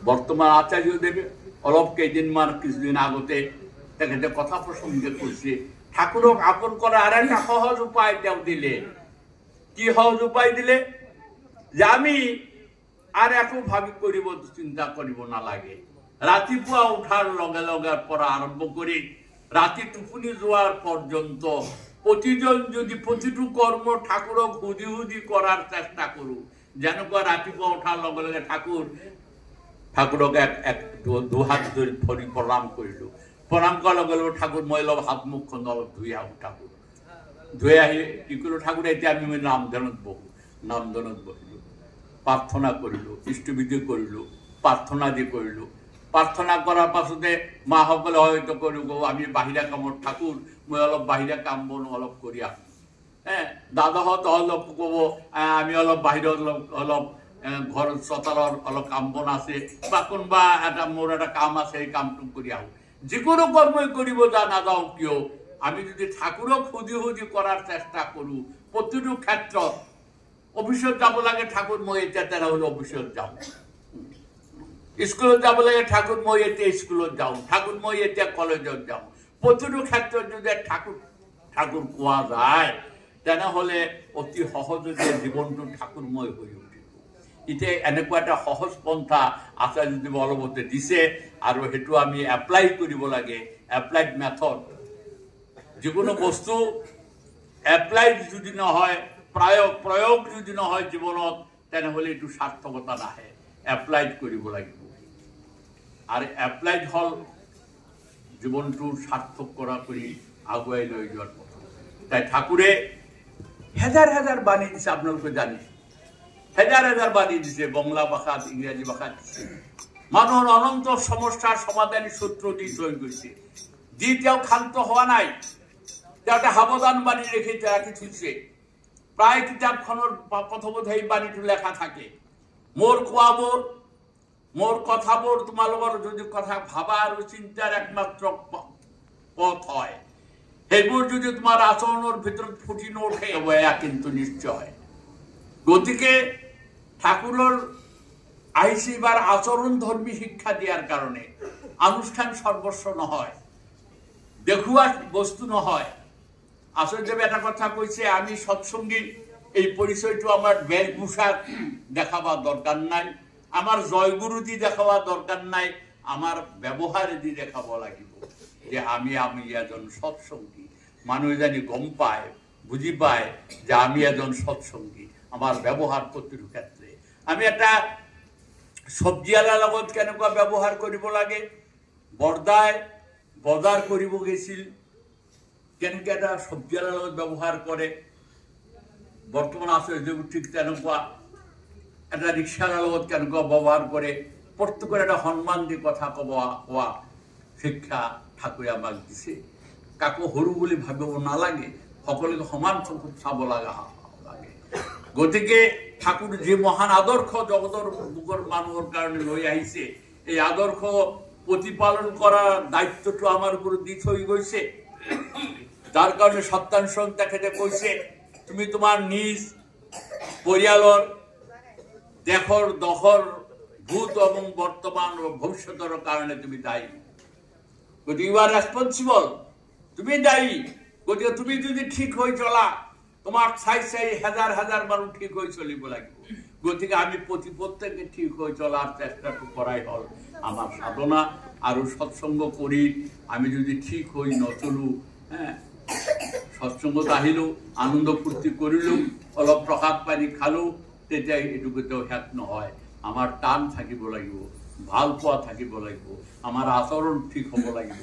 বর্তমান আচার্যদেব অলপ কেইদিনমান কিছুদিন আগতে তেখেতে কথা প্রসঙ্গে কৈছে ঠাকুরক আপন করা আর একটা সহজ উপায় তেওঁ দিলে। কি সহজ উপায় দিলে? যে আমি আর একো ভাবি করিব চিন্তা করিব নালাগে। ৰাতিপুৱা উঠাৰ লগে লগে পৰা আৰম্ভ কৰি ৰাতি টুপনি যোৱাৰ পৰ্যন্ত প্ৰতিজন যদি প্ৰতিটো কৰ্ম ঠাকুৰক হুদি হুদি কৰাৰ চেষ্টা কৰু, যেনেকুৱা ৰাতিপুৱা উঠার লগে লগে ঠাকুরক এক দুহাত ধরি প্রণাম করিলো। প্রণাম করার লগে লগে ঠাকুর মই অলপ হাত মুখখন অলপ ধুই আহো। ঠাকুর ধুই আহি কি করলো, ঠাকুর এতিয়া আমি নামধনত বহিলো, প্রার্থনা করিল, ইষ্টবিধি করিল, প্রার্থনা দি করিল। প্রার্থনা করার পাছতে মা সকলে হয়তো করিব আমি বাহিরা কামত ঠাকুর মই অলপ বাহিরা কাম বন অলপ করি আহো। হ্যাঁ, দাদাহত অলপ কব আমি অলপ বাহিৰত অলপ ঘৰ চোতালৰ অলপ কাম বন আছে বা কোনোবা এটা মোর একটা কাম আছে এই কামটো করি আহো। যিকোনো কর্মই করিব যা না যাও কিয় আমি যদি ঠাকুরক হুদি হুদি করার চেষ্টা করু, প্রতিটো ক্ষেত্ৰত অফিসত যাব লাগে ঠাকুর মই এতিয়া তেনেহ'লে অফিসত যাওঁ, স্কুলত যাব লাগে ঠাকুর মই এতিয়া স্কুলত যাওঁ, ঠাকুর মই এতিয়া কলেজত যাওঁ। প্রতিটো ক্ষেত্ৰত যদি ঠাকুৰ কোৱা যায় তেনেহ'লে অতি সহজতে জীৱনটো ঠাকুৰময় হৈ উঠিব। এতিয়া এনেকুৱা এটা সহজ পন্থা আচাৰ্যদেৱে অলপতে দিছে আৰু সেইটো আমি এপ্লাই কৰিব লাগে। এপ্লাইড মেথড, যিকোনো বস্তু এপ্লাইড যদি নহয়, প্ৰয়োগ যদি নহয় জীৱনত তেনেহ'লে এইটো সাৰ্থকতা নাহে। এপ্লাইড কৰিব লাগিব আৰু এপ্লাইড হল জীৱনটো সাৰ্থক কৰা কৰি আগুৱাই লৈ যোৱাৰ কথা। তাই ঠাকুৰে হাজাৰ হাজাৰ বাণী দিছে, আপোনালোকে জানে হাজাৰ হাজাৰ বাণী দিছে, বাংলা ভাষাত ইংৰাজী ভাষাত দিছে। মানুহৰ অনন্ত সমস্যাৰ সমাধানী সূত্ৰ দি থৈ গৈছে, যি তেওঁ ক্ষান্ত হোৱা নাই। তেওঁ এটা সাৱধান বাণী ৰাখি থৈছে। প্ৰায় কিতাপখনৰ প্ৰথমত সেই বাণীটো লেখা থাকে, মোৰ কোৱাবোৰ মোৰ কথাবোৰ তোমালোকৰ যদি কথা ভাবা আৰু চিন্তাৰ একমাত্ৰ পথ হয়, সেইবোৰ যদি তোমাৰ আচৰণৰ ভিতৰত ফুটি নুঠে এয়া কিন্তু নিশ্চয়। গতিকে ঠাকুৰৰ আহিছে এবাৰ আচৰণ ধৰ্মী শিক্ষা দিয়াৰ কাৰণে। অনুষ্ঠান সৰ্বস্ব নহয়, দেখুওৱা বস্তু নহয়। আচার্যদেবে এটা কথা কৈছে, আমি সৎসঙ্গী এই পরিচয়টো আমার বেশভূষা দেখাবার দরকার নাই, আমার জয়গুরু দি দেখাবার দরকার নাই, আমার ব্যবহার দি দেখাব লাগিব যে আমি এজন সৎসঙ্গী। মানুষ জানি গম পায়, বুঝি পায় যে আমি এজন সৎসঙ্গী। আমার ব্যবহার প্রতিটো ক্ষেত্রে আমি একটা সবজিওয়ালাৰ লগত কেনেকুৱা ব্যবহাৰ কৰিব লাগে, বৰদাই বজাৰ কৰিব গৈছিল কেনেকৈ এটা সবজিওয়ালাৰ লগত ব্যবহাৰ কৰে, বৰ্তমান আচাৰ্য ঠিক তেনেকুৱা এটা ৰিক্সাওয়ালাৰ লগত কেনেকুৱা ব্যবহাৰ কৰে, প্ৰত্যেকৰ এটা সন্মান দি কথা কোৱা শিক্ষা ঠাকুৰে আমাক দিছে। কাকো সৰু বুলি ভাবিব নালাগে, সকলোকে সমান চকুত চাব লাগে। গতিকে ঠাকুৰ যে মহান আদৰ্শ জগতৰ বুকৰ মানুহৰ কাৰণে লৈ আহিছে, এই আদর্শ প্রতিপালন করার দায়িত্বটো আমার উপর দি থৈ গৈছে। যার কারণে সত্যাংশ তেখেতে কৈছে, তুমি তোমার নিজ পৰিয়ালৰ দেশৰ দশৰ ভূত এবং বর্তমান ও ভবিষ্যতের কারণে তুমি দায়ী। গতিকে ইউ আর রেসপন্সিবল, তুমি দায়ী। গতিকে তুমি যদি ঠিক হয়ে চলা, তোমার চাই হাজার হাজার মানুষ ঠিক হয়ে চলিব লাগিব। গতিকে আমি প্রত্যেকে ঠিক হয়ে চলার চেষ্টাটো করাই হল আমার সাধনা। আর সৎসঙ্গ করি আমি যদি ঠিক হয়ে নচলো, হ্যাঁ, সৎসঙ্গত আহিলো, আনন্দ ফুর্তি করিলো, অলপ প্রসাদ পানী খালো, তেতিয়া এইটো কেতিয়াও শেষ নহয়। আমার টান থাকিব লাগিব, ভাল পোৱা থাকিব লাগিব, আমাৰ আচৰণ ঠিক হব লাগিব।